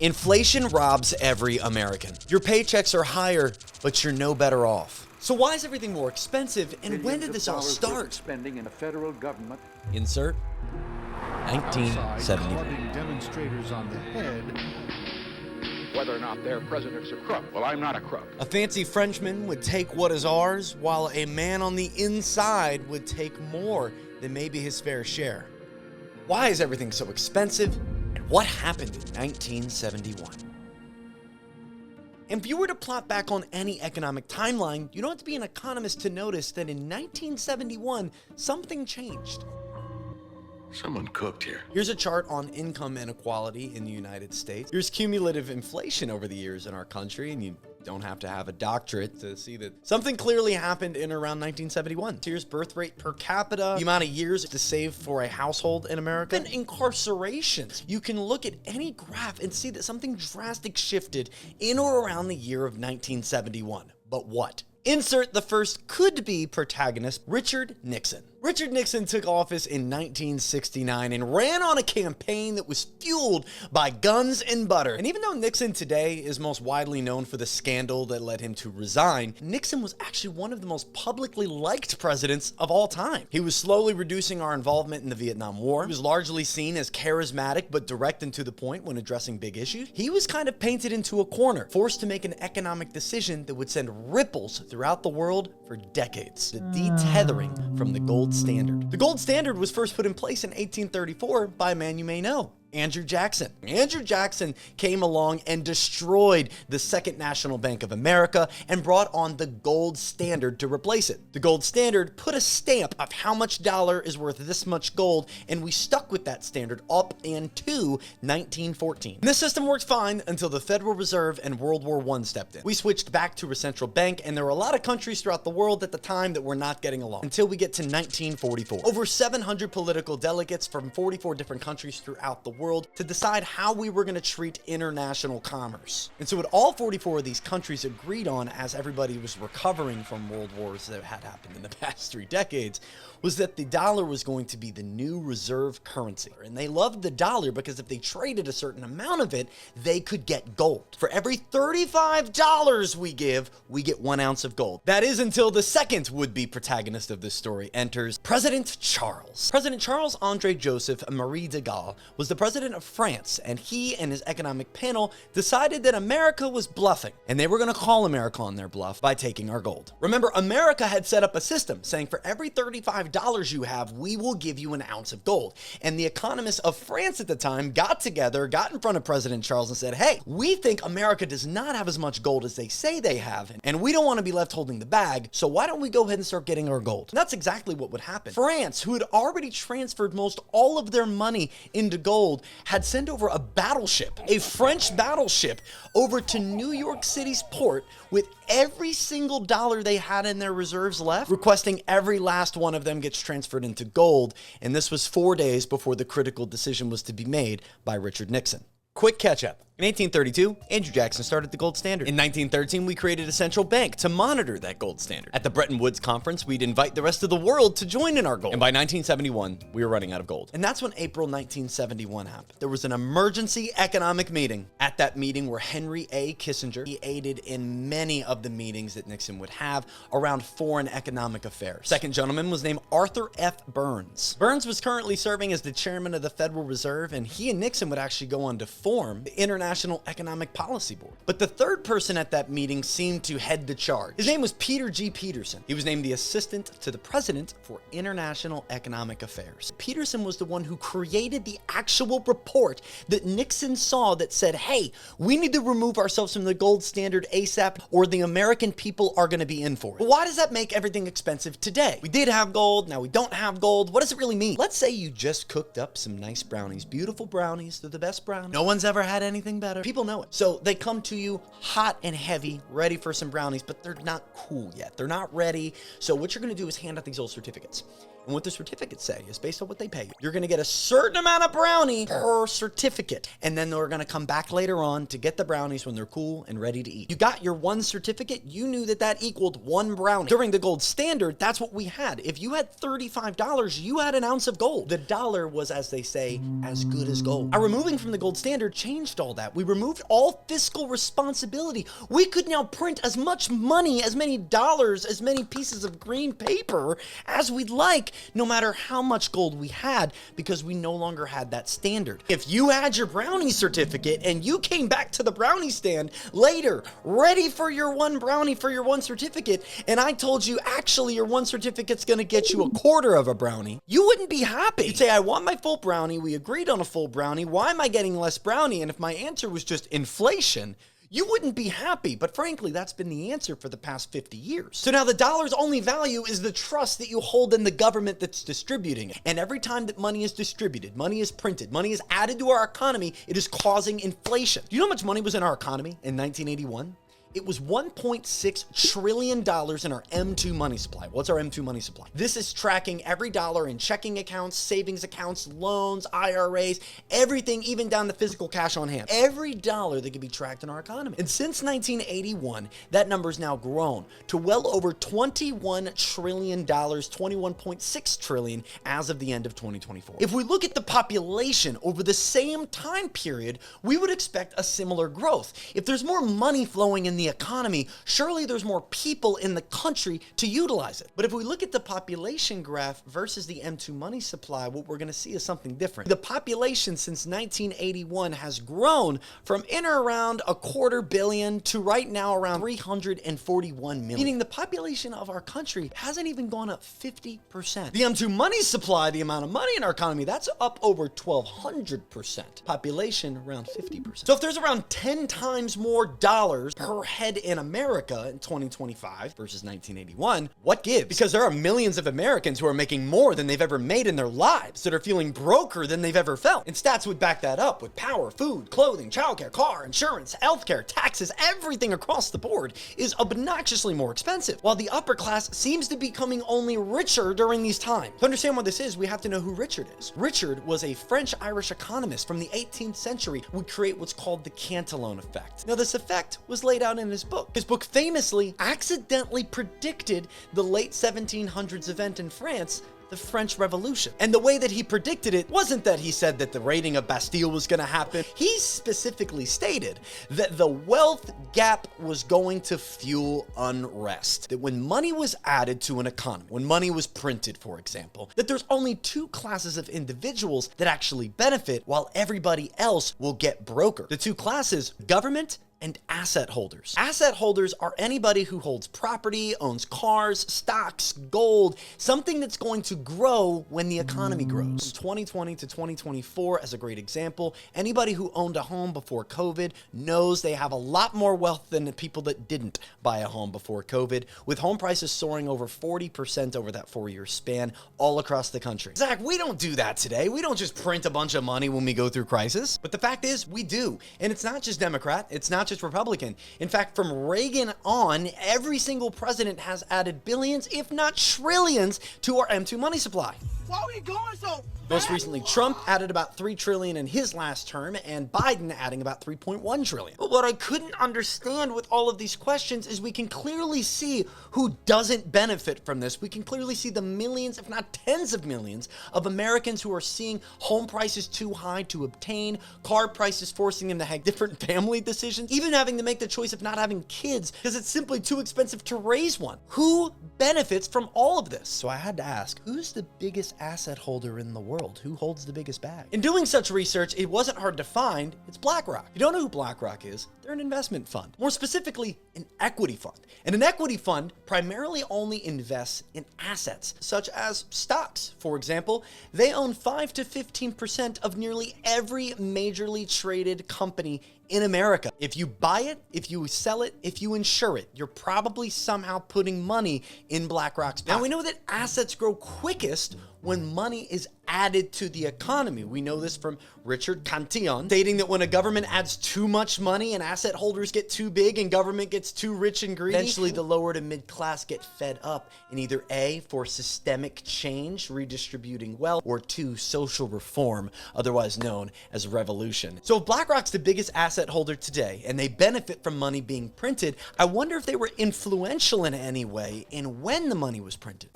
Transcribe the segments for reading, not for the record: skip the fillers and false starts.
Inflation robs every American. Your paychecks are higher, but you're no better off. So why is everything more expensive, and when did this all start? Spending in the federal government. Insert 1971. Clubbing demonstrators on the head. Whether or not their president's a crook. Well, I'm not a crook. A fancy Frenchman would take what is ours, while a man on the inside would take more than maybe his fair share. Why is everything so expensive? And what happened in 1971? If you were to plot back on any economic timeline, you don't have to be an economist to notice that in 1971, something changed. Someone cooked here. Here's a chart on income inequality in the United States. Here's cumulative inflation over the years in our country, and you don't have to have a doctorate to see that something clearly happened in around 1971. Here's birth rate per capita, the amount of years to save for a household in America, and incarcerations. You can look at any graph and see that something drastic shifted in or around the year of 1971. But what? Insert the first could-be protagonist, Richard Nixon. Richard Nixon took office in 1969 and ran on a campaign that was fueled by guns and butter. And even though Nixon today is most widely known for the scandal that led him to resign, Nixon was actually one of the most publicly liked presidents of all time. He was slowly reducing our involvement in the Vietnam War. He was largely seen as charismatic but direct and to the point when addressing big issues. He was kind of painted into a corner, forced to make an economic decision that would send ripples throughout the world for decades. The detethering from the gold standard. The gold standard was first put in place in 1834 by a man you may know, Andrew Jackson. Andrew Jackson came along and destroyed the Second National Bank of America and brought on the gold standard to replace it. The gold standard put a stamp of how much dollar is worth this much gold, and we stuck with that standard up into 1914. And this system worked fine until the Federal Reserve and World War I stepped in. We switched back to a central bank, and there were a lot of countries throughout the world at the time that were not getting along until we get to 1944. Over 700 political delegates from 44 different countries throughout the world to decide how we were going to treat international commerce. And so what all 44 of these countries agreed on, as everybody was recovering from world wars that had happened in the past 3 decades, was that the dollar was going to be the new reserve currency. And they loved the dollar because if they traded a certain amount of it, they could get gold. For every $35 we give, we get 1 ounce of gold. That is until the second would-be protagonist of this story enters, President Charles. President Charles Andre Joseph Marie de Gaulle was the president of France, and he and his economic panel decided that America was bluffing, and they were going to call America on their bluff by taking our gold. Remember, America had set up a system saying for every $35 you have, we will give you 1 ounce of gold. And the economists of France at the time got together, got in front of President Charles and said, hey, we think America does not have as much gold as they say they have, and we don't want to be left holding the bag, so why don't we go ahead and start getting our gold? And that's exactly what would happen. France, who had already transferred most all of their money into gold, had sent over a battleship, a French battleship, over to New York City's port with every single dollar they had in their reserves left, requesting every last one of them gets transferred into gold. And this was 4 days before the critical decision was to be made by Richard Nixon. Quick catch up. In 1832, Andrew Jackson started the gold standard. In 1913, we created a central bank to monitor that gold standard. At the Bretton Woods Conference, we'd invite the rest of the world to join in our gold. And by 1971, we were running out of gold. And that's when April 1971 happened. There was an emergency economic meeting. At that meeting were Henry A. Kissinger. He aided in many of the meetings that Nixon would have around foreign economic affairs. Second gentleman was named Arthur F. Burns. Burns was currently serving as the chairman of the Federal Reserve, and he and Nixon would actually go on to form the International Economic Policy Board. But the third person at that meeting seemed to head the charge. His name was Peter G. Peterson. He was named the assistant to the president for international economic affairs. Peterson was the one who created the actual report that Nixon saw that said, hey, we need to remove ourselves from the gold standard ASAP or the American people are going to be in for it. But why does that make everything expensive today? We did have gold, now we don't have gold. What does it really mean? Let's say you just cooked up some nice brownies, beautiful brownies, they're the best brownies. No one's ever had anything better. People know it. So they come to you hot and heavy, ready for some brownies, but they're not cool yet. They're not ready. So what you're going to do is hand out these old certificates. And what the certificates say is based on what they pay you. You're going to get a certain amount of brownie per certificate. And then they're going to come back later on to get the brownies when they're cool and ready to eat. You got your one certificate, you knew that that equaled one brownie. During the gold standard, that's what we had. If you had $35, you had an ounce of gold. The dollar was, as they say, as good as gold. Our removing from the gold standard changed all that. We removed all fiscal responsibility. We could now print as much money, as many dollars, as many pieces of green paper as we'd like, no matter how much gold we had, because we no longer had that standard. If you had your brownie certificate and you came back to the brownie stand later, ready for your one brownie for your one certificate, and I told you, actually, your one certificate's gonna get you a quarter of a brownie, you wouldn't be happy. You'd say, I want my full brownie, we agreed on a full brownie, why am I getting less brownie? And if my answer was just inflation, you wouldn't be happy, but frankly, that's been the answer for the past 50 years. So now the dollar's only value is the trust that you hold in the government that's distributing it. And every time that money is distributed, money is printed, money is added to our economy, it is causing inflation. Do you know how much money was in our economy in 1981? It was $1.6 trillion in our M2 money supply. What's our M2 money supply? This is tracking every dollar in checking accounts, savings accounts, loans, IRAs, everything, even down to physical cash on hand. Every dollar that can be tracked in our economy. And since 1981, that number's now grown to well over $21 trillion, $21.6 trillion as of the end of 2024. If we look at the population over the same time period, we would expect a similar growth. If there's more money flowing in the economy, surely there's more people in the country to utilize it. But if we look at the population graph versus the M2 money supply, what we're going to see is something different. The population since 1981 has grown from in or around a quarter billion to right now around 341 million. Meaning the population of our country hasn't even gone up 50%. The M2 money supply, the amount of money in our economy, that's up over 1,200%. Population around 50%. So if there's around 10 times more dollars per head in America in 2025 versus 1981, what gives? Because there are millions of Americans who are making more than they've ever made in their lives, that are feeling broker than they've ever felt. And stats would back that up with power, food, clothing, childcare, car, insurance, healthcare, taxes, everything across the board is obnoxiously more expensive, while the upper class seems to be becoming only richer during these times. To understand what this is, we have to know who Richard is. Richard was a French-Irish economist from the 18th century who would create what's called the Cantillon effect. Now, this effect was laid out in his book. His book famously accidentally predicted the late 1700s event in France, the French Revolution. And the way that he predicted it wasn't that he said that the raiding of Bastille was going to happen. He specifically stated that the wealth gap was going to fuel unrest. That when money was added to an economy, when money was printed, for example, that there's only two classes of individuals that actually benefit while everybody else will get brokered. The two classes, government and asset holders. Asset holders are anybody who holds property, owns cars, stocks, gold, something that's going to grow when the economy grows. From 2020 to 2024, as a great example, anybody who owned a home before COVID knows they have a lot more wealth than the people that didn't buy a home before COVID, with home prices soaring over 40% over that 4-year span all across the country. Zach, we don't do that today. We don't just print a bunch of money when we go through crisis. But the fact is, we do. And it's not just Democrat. It's not just Republican. In fact, from Reagan on, every single president has added billions, if not trillions, to our M2 money supply. Why are we going so Most recently, Trump added about $3 trillion in his last term, and Biden adding about $3.1 trillion. But what I couldn't understand with all of these questions is we can clearly see who doesn't benefit from this. We can clearly see the millions, if not tens of millions, of Americans who are seeing home prices too high to obtain, car prices forcing them to have different family decisions, even having to make the choice of not having kids because it's simply too expensive to raise one. Who benefits from all of this? So I had to ask, who's the biggest asset holder in the world? Who holds the biggest bag? In doing such research, it wasn't hard to find. It's Blackrock. If you don't know who Blackrock is, they're an investment fund. More specifically, an equity fund. And an equity fund primarily only invests in assets, such as stocks. For example, they own 5 to 15% of nearly every majorly traded company in America. If you buy it, if you sell it, if you insure it, you're probably somehow putting money in BlackRock's pocket. Now we know that assets grow quickest when money is added to the economy. We know this from Richard Cantillon, stating that when a government adds too much money and asset holders get too big and government gets too rich and greedy, eventually the lower to mid class get fed up in either A, for systemic change, redistributing wealth, or 2, social reform, otherwise known as revolution. So if BlackRock's the biggest asset holder today and they benefit from money being printed, I wonder if they were influential in any way in when the money was printed.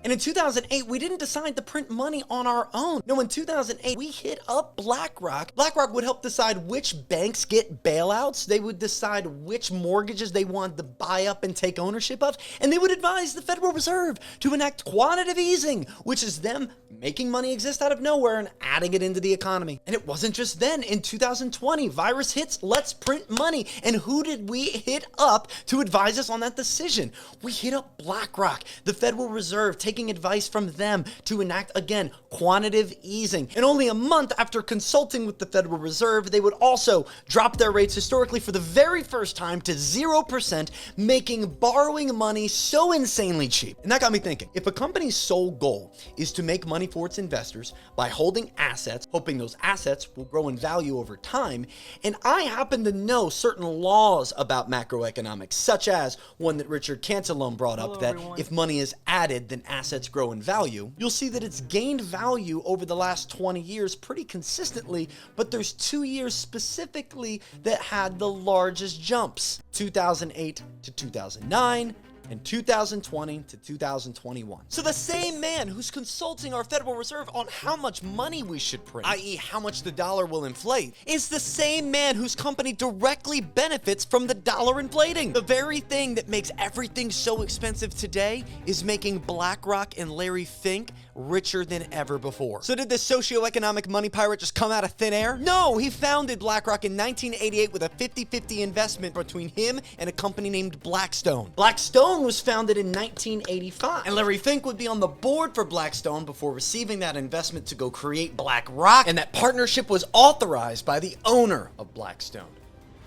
And in 2008, we didn't decide to print money on our own. No, in 2008, we hit up BlackRock. BlackRock would help decide which banks get bailouts. They would decide which mortgages they wanted to buy up and take ownership of. And they would advise the Federal Reserve to enact quantitative easing, which is them making money exist out of nowhere and adding it into the economy. And it wasn't just then. In 2020, virus hits, let's print money. And who did we hit up to advise us on that decision? We hit up BlackRock, the Federal Reserve, taking advice from them to enact, again, quantitative easing. And only a month after consulting with the Federal Reserve, they would also drop their rates historically for the very first time to 0%, making borrowing money so insanely cheap. And that got me thinking, if a company's sole goal is to make money for its investors by holding assets, hoping those assets will grow in value over time, and I happen to know certain laws about macroeconomics, such as one that Richard Cantillon brought up, that if money is added, then assets grow in value, you'll see that it's gained value over the last 20 years pretty consistently, but there's 2 years specifically that had the largest jumps: 2008 to 2009, and 2020 to 2021. So the same man who's consulting our Federal Reserve on how much money we should print, i.e. how much the dollar will inflate, is the same man whose company directly benefits from the dollar inflating. The very thing that makes everything so expensive today is making BlackRock and Larry Fink richer than ever before. So did this socioeconomic money pirate just come out of thin air? No, he founded BlackRock in 1988 with a 50-50 investment between him and a company named Blackstone. Blackstone was founded in 1985, and Larry Fink would be on the board for Blackstone before receiving that investment to go create BlackRock, and that partnership was authorized by the owner of Blackstone,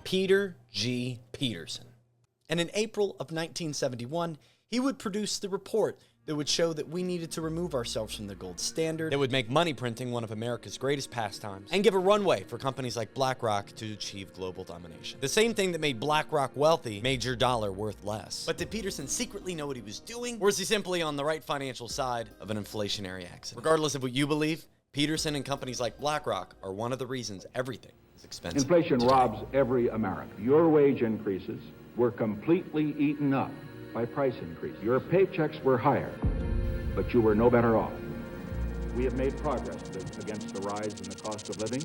Peter G. Peterson. And in April of 1971, he would produce the report that would show that we needed to remove ourselves from the gold standard, that would make money printing one of America's greatest pastimes, and give a runway for companies like BlackRock to achieve global domination. The same thing that made BlackRock wealthy made your dollar worth less. But did Peterson secretly know what he was doing, or is he simply on the right financial side of an inflationary accident? Regardless of what you believe, Peterson and companies like BlackRock are one of the reasons everything is expensive. Inflation robs every American. Your wage increases were completely eaten up by price increase. Your paychecks were higher, but you were no better off. We have made progress against the rise in the cost of living.